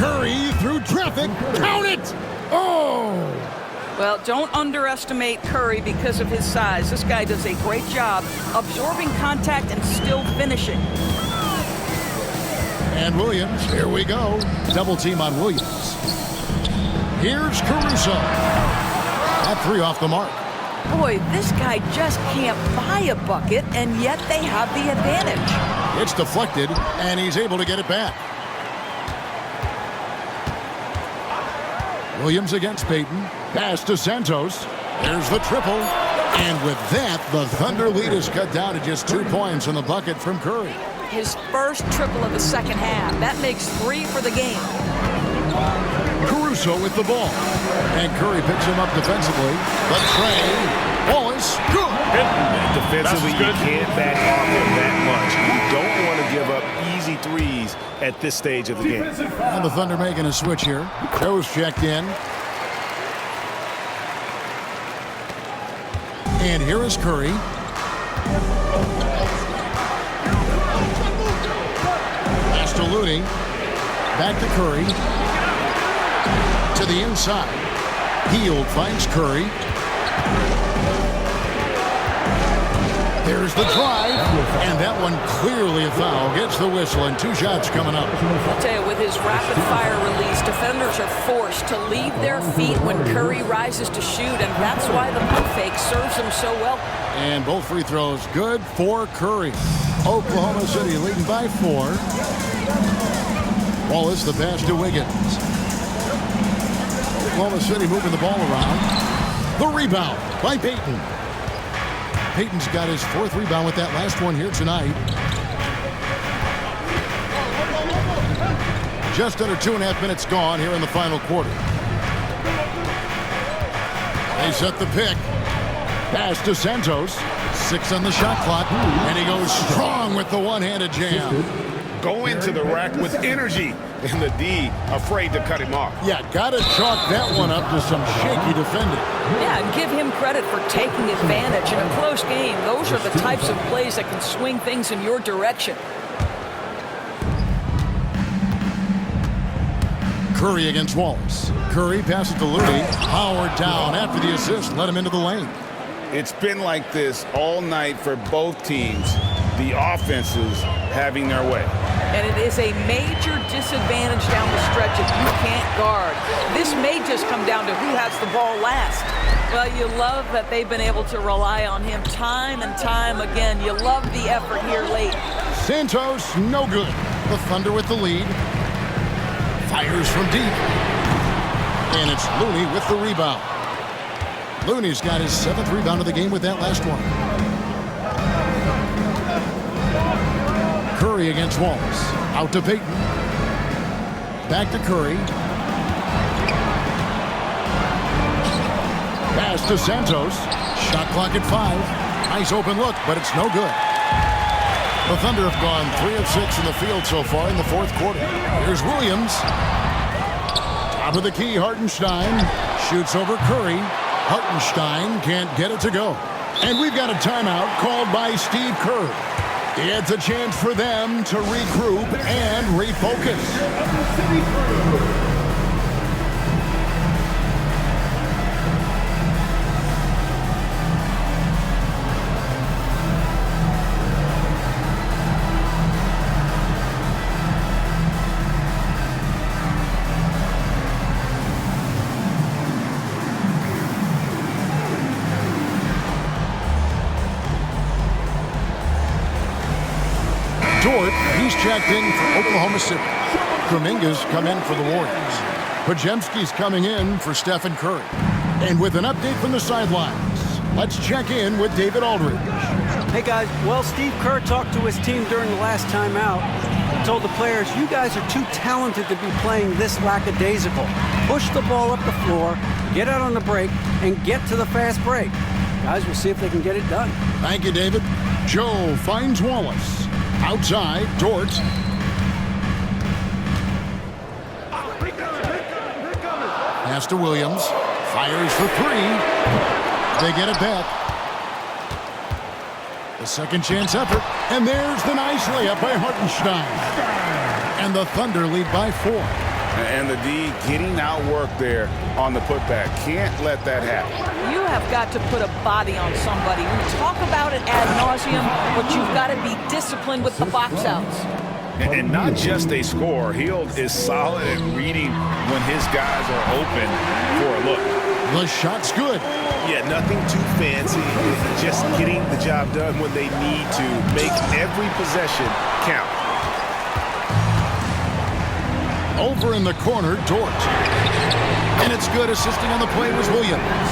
Curry through traffic. Count it! Oh! Well, don't underestimate Curry because of his size. This guy does a great job absorbing contact and still finishing. And Williams, here we go. Double team on Williams. Here's Caruso. That three off the mark. Boy, this guy just can't buy a bucket, and yet they have the advantage. It's deflected, and he's able to get it back. Williams against Payton. Pass to Santos. There's the triple. And with that, the Thunder lead is cut down to just 2 points in the bucket from Curry. His first triple of the second half. That makes 3 for the game. Caruso with the ball. And Curry picks him up defensively. But Trey Wallace, good. Defensively, you can't back off him that much. You don't want to give up easy threes at this stage of the game. And the Thunder making a switch here. Joe's checked in. And here is Curry. Pass to Looney. Back to Curry. To the inside. Hield finds Curry. There's the drive. And that one clearly a foul. Gets the whistle and 2 shots coming up. I'll tell you, with his rapid-fire release, defenders are forced to leave their feet when Curry rises to shoot, and that's why the pump fake serves him so well. And both free throws good for Curry. Oklahoma City leading by 4. Wallace the pass to Wiggins. Oklahoma City moving the ball around. The rebound by Payton. Payton's got his 4th rebound with that last one here tonight. Just under 2.5 minutes gone here in the final quarter. They set the pick. Pass to Santos. 6 on the shot clock. And he goes strong with the one-handed jam. Go into the rack with energy. And the D afraid to cut him off. Yeah, got to chalk that one up to some shaky defending. Yeah, and give him credit for taking advantage. In a close game, those are the types of plays that can swing things in your direction. Curry against Wallace. Curry passes to Looney. Howard down after the assist. Let him into the lane. It's been like this all night for both teams. The offenses having their way. And it is a major disadvantage down the stretch if you can't guard. This may just come down to who has the ball last. Well, you love that they've been able to rely on him time and time again. You love the effort here late. Santos, no good. The Thunder with the lead. Fires from deep. And it's Looney with the rebound. Looney's got his 7th rebound of the game with that last one. Curry against Wallace. Out to Payton. Back to Curry. Pass to Santos. Shot clock at 5. Nice open look, but it's no good. The Thunder have gone 3 of 6 in the field so far in the 4th quarter. Here's Williams. Top of the key, Hartenstein. Shoots over Curry. Hartenstein can't get it to go. And we've got a timeout called by Steve Kerr. It's a chance for them to regroup and refocus. Dort, he's checked in for Oklahoma City. Kuminga's come in for the Warriors. Podziemski's coming in for Stephen Curry. And with an update from the sidelines, let's check in with David Aldridge. Hey guys, well, Steve Kerr talked to his team during the last timeout. He told the players, you guys are too talented to be playing this lackadaisical. Push the ball up the floor, get out on the break, and get to the fast break. Guys, we'll see if they can get it done. Thank you, David. Joe finds Wallace. Outside, Dort. Pass to Williams. Fires for 3. They get it back. The second chance effort. And there's the nice layup by Hartenstein. And the Thunder lead by 4. And the D getting outworked there on the putback. Can't let that happen. You have got to put a body on somebody. We talk about it ad nauseum, but you've got to be disciplined with the box outs. And not just a scorer. Hield is solid at reading when his guys are open for a look. The shot's good. Yeah, nothing too fancy. Just getting the job done when they need to. Make every possession count. Over in the corner, Dort. And it's good. Assisting on the play was Williams.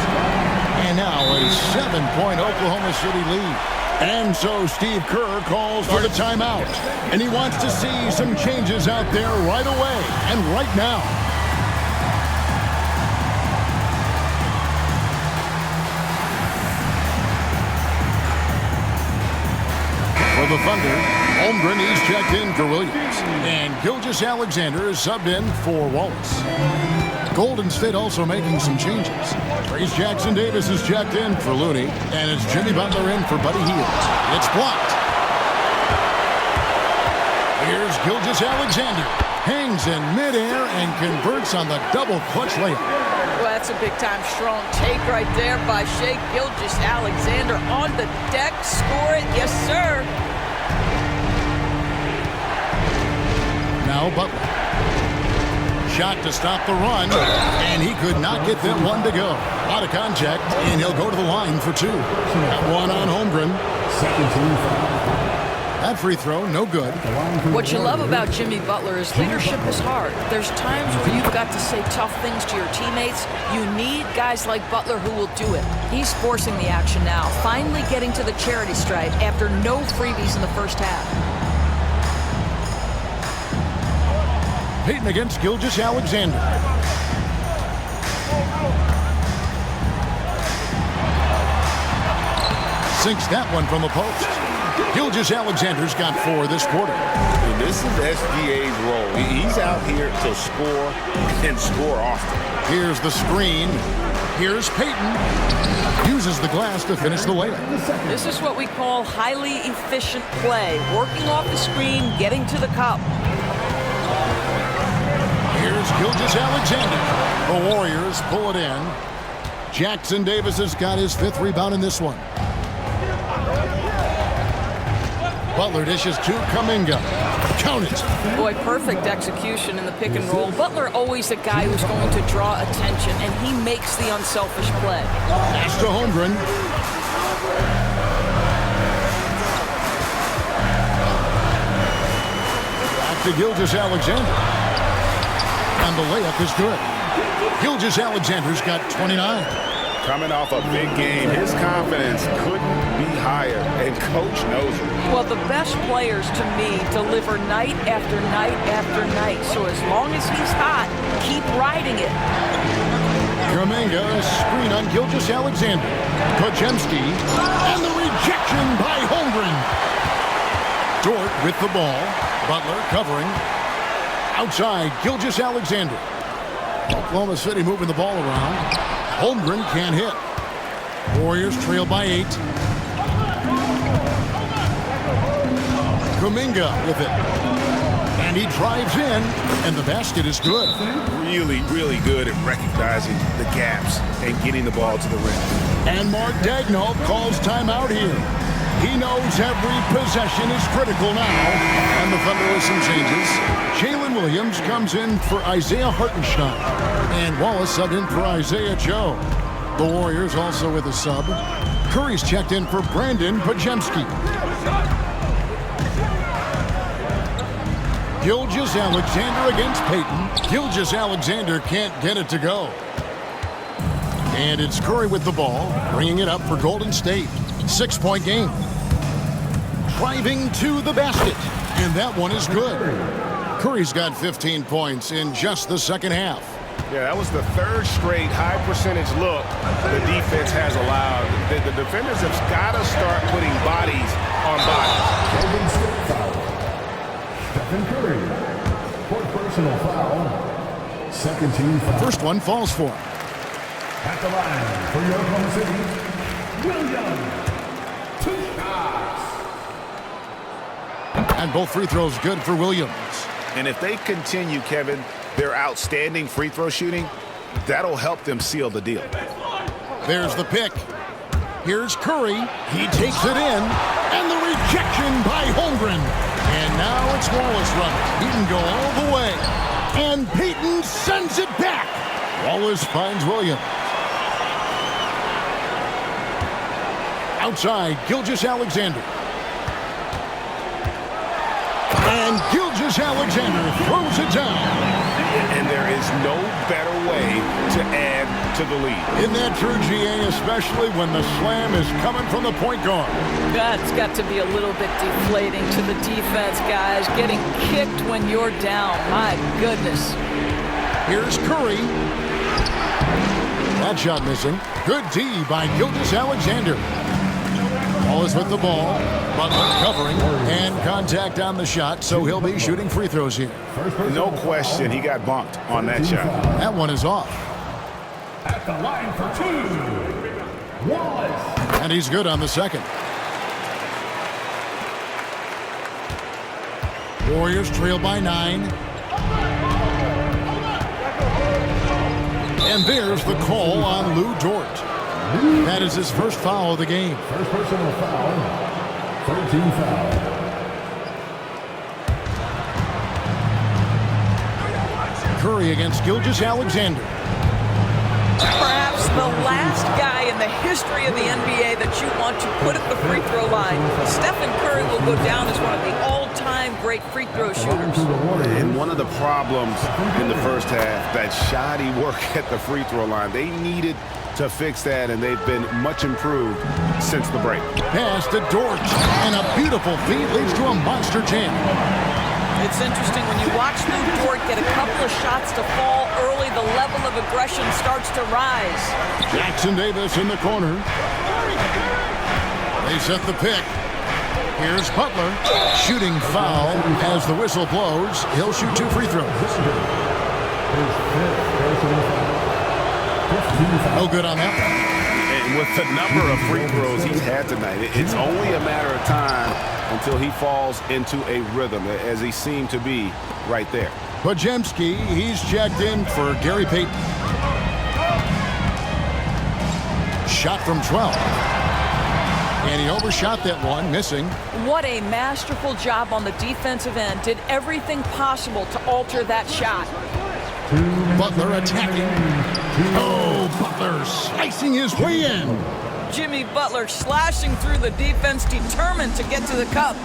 And now a 7-point Oklahoma City lead. And so Steve Kerr calls for the timeout. And he wants to see some changes out there right away and right now. For the Thunder, Holmgren, he's checked in for Williams. And Gilgeous-Alexander is subbed in for Wallace. Golden State also making some changes. Trace Jackson-Davis is checked in for Looney. And it's Jimmy Butler in for Buddy Hield. It's blocked. Here's Gilgeous-Alexander. Hangs in midair and converts on the double clutch layup. Well, that's a big-time strong take right there by Shai Gilgeous-Alexander on the deck. Score it. Yes, sir. Now Butler. Shot to stop the run, and he could not get that one to go. Out of contact, and he'll go to the line for two. That one on Holmgren. That free throw, no good. What you love about Jimmy Butler is leadership is hard. There's times where you've got to say tough things to your teammates. You need guys like Butler who will do it. He's forcing the action now, finally getting to the charity stripe after no freebies in the first half. Payton against Gilgeous-Alexander. Sinks that one from the post. Gilgeous-Alexander's got 4 this quarter. And this is SGA's role. He's out here to score and score often. Here's the screen. Here's Payton. Uses the glass to finish the layup. This is what we call highly efficient play. Working off the screen, getting to the cup. Here's Gilgeous-Alexander. The Warriors pull it in. Jackson-Davis has got his 5th rebound in this one. Butler dishes to Kuminga. Count it. Boy, perfect execution in the pick and roll. Butler always a guy who's going to draw attention, and he makes the unselfish play. Pass to Holmgren. Back to Gilgeous-Alexander. And the layup is good. Gilgeous-Alexander's got 29. Coming off a big game, his confidence couldn't be higher, and coach knows it. Well, the best players, to me, deliver night after night after night. So as long as he's hot, keep riding it. Kuminga, screen on Gilgeous-Alexander. Podziemski, and the rejection by Holmgren. Dort with the ball. Butler covering. Outside, Gilgeous-Alexander. Oklahoma City moving the ball around. Holmgren can't hit. Warriors trail by 8. Kuminga with it. And he drives in, and the basket is good. Really, really good at recognizing the gaps and getting the ball to the rim. And Mark Daigneault calls timeout here. He knows every possession is critical now. And the Thunder with some changes. Jalen Williams comes in for Isaiah Hartenstein. And Wallace subbed in for Isaiah Joe. The Warriors also with a sub. Curry's checked in for Brandon Podziemski. Gilgeous-Alexander against Payton. Gilgeous-Alexander can't get it to go. And it's Curry with the ball, bringing it up for Golden State. 6-point game. Driving to the basket. And that one is good. Curry's got 15 points in just the second half. Yeah, that was the 3rd straight high percentage look the defense has allowed. The defenders have got to start putting bodies on bodies. Stephen Curry, 4th personal foul, 2nd team foul. First one falls for him. At the line for your Oklahoma City, Williams. 2 shots. And both free throws good for Williams. And if they continue, Kevin, their outstanding free throw shooting, that'll help them seal the deal. There's the pick. Here's Curry. He takes it in. And the rejection by Holmgren. And now it's Wallace running. He can go all the way. And Payton sends it back. Wallace finds Williams. Outside, Gilgeous-Alexander. And Gilgeous-Alexander throws it down. And there is no better way to add to the lead. Isn't that true, GA, especially when the slam is coming from the point guard? That's got to be a little bit deflating to the defense, guys. Getting kicked when you're down. My goodness. Here's Curry. That shot missing. Good D by Gilgeous-Alexander. Wallace with the ball. Butler covering. And contact on the shot, so he'll be shooting free throws here. No question, he got bumped on that shot. That one is off. At the line for two, Wallace. And he's good on the second. Warriors trail by 9. And there's the call on Lou Dort. That is his first foul of the game. First personal foul, 13 foul. Curry against Gilgeous-Alexander. Perhaps the last guy in the history of the NBA that you want to put at the free throw line. Stephen Curry will go down as one of the all-time great free throw shooters. And one of the problems in the first half, that shoddy work at the free throw line. They needed to fix that, and they've been much improved since the break. Pass to Dort. And a beautiful feed leads to a monster jam. It's interesting when you watch Lou Dort get a couple of shots to fall early, the level of aggression starts to rise. Jackson Davis in the corner. They set the pick. Here's Butler. Shooting foul as the whistle blows. He'll shoot 2 free throws. No good on that one. And with the number of free throws he's had tonight, it's only a matter of time until he falls into a rhythm, as he seemed to be right there. Podziemski, he's checked in for Gary Payton. Shot from 12. And he overshot that one, missing. What a masterful job on the defensive end. Did everything possible to alter that shot. Butler attacking. Oh, Butler slicing his way in. Jimmy Butler slashing through the defense, determined to get to the cup.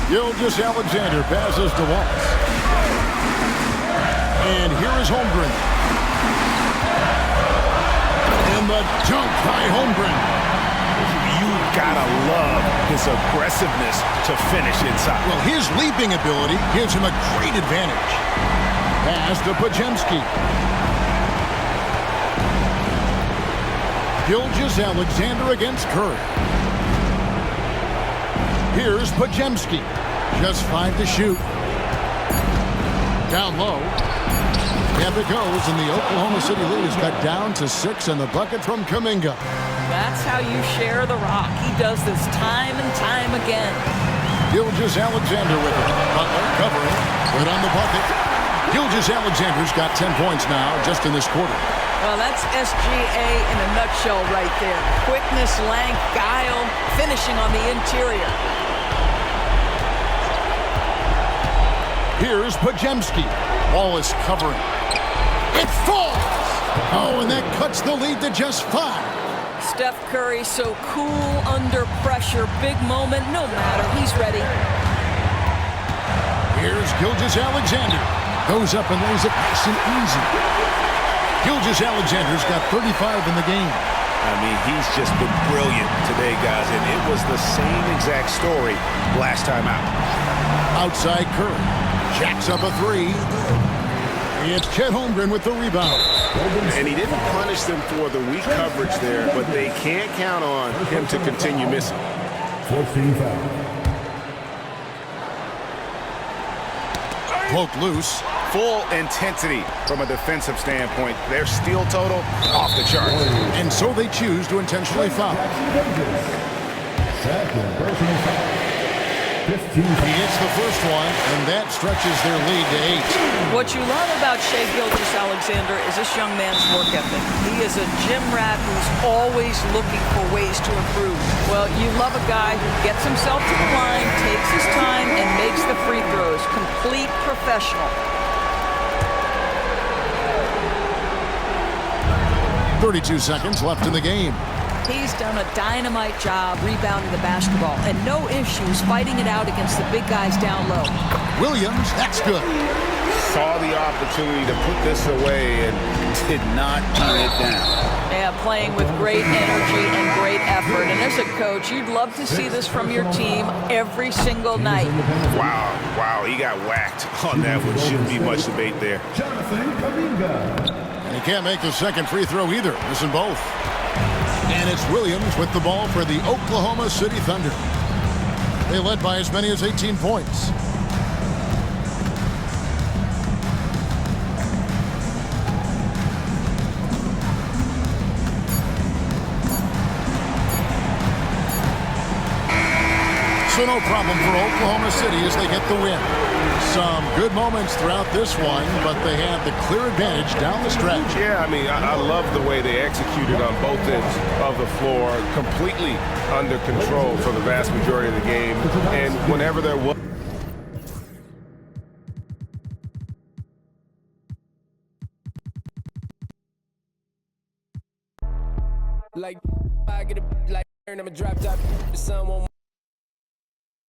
Gilgeous-Alexander passes to Wallace. And here is Holmgren. And the dunk by Holmgren. You've got to love his aggressiveness to finish inside. Well, his leaping ability gives him a great advantage. Pass to Podziemski. Gilgeous-Alexander against Curry. Here's Podziemski. Just 5 to shoot. Down low. Yep, it goes, and the Oklahoma City lead is cut down to 6 in the bucket from Kuminga. That's how you share the rock. He does this time and time again. Gilgeous-Alexander with it. Butler covering. Good on the bucket. Gilgeous-Alexander's got 10 points now just in this quarter. Well, that's SGA in a nutshell right there. Quickness, length, guile, finishing on the interior. Here's Podziemski. Wallace covering. It falls! Oh, and that cuts the lead to just 5. Steph Curry so cool under pressure. Big moment, no matter. He's ready. Here's Gilgeous-Alexander. Goes up and lays it nice and easy. Gilgeous-Alexander's got 35 in the game. I mean, he's just been brilliant today, guys, and it was the same exact story last time out. Outside Curry. Jacks up a 3. It's Chet Holmgren with the rebound. And he didn't punish them for the weak coverage there, but they can't count on him to continue missing. 14 foul. Poke loose. Full intensity from a defensive standpoint. Their steal total off the charts. And so they choose to intentionally foul. Second personal foul. 15 He hits the first one, and that stretches their lead to 8. What you love about Shea Gilgeous-Alexander is this young man's work ethic. He is a gym rat who's always looking for ways to improve. Well, you love a guy who gets himself to the line, takes his time, and makes the free throws. Complete professional. 32 seconds left in the game. He's done a dynamite job rebounding the basketball, and no issues fighting it out against the big guys down low. Williams, that's good. Saw the opportunity to put this away and did not turn it down. Yeah, playing with great energy and great effort. And as a coach, you'd love to see this from your team every single night. Wow, he got whacked on that one. Shouldn't be much debate there. Jonathan Kuminga. And he can't make the second free throw either, missing both. And it's Williams with the ball for the Oklahoma City Thunder. They led by as many as 18 points. So no problem for Oklahoma City as they get the win. Some good moments throughout this one, but they have the clear advantage down the stretch. Yeah, I mean, I love the way they executed on both ends of the floor, completely under control for the vast majority of the game. And whenever there was like I get a like I'm a drop top, the sun won't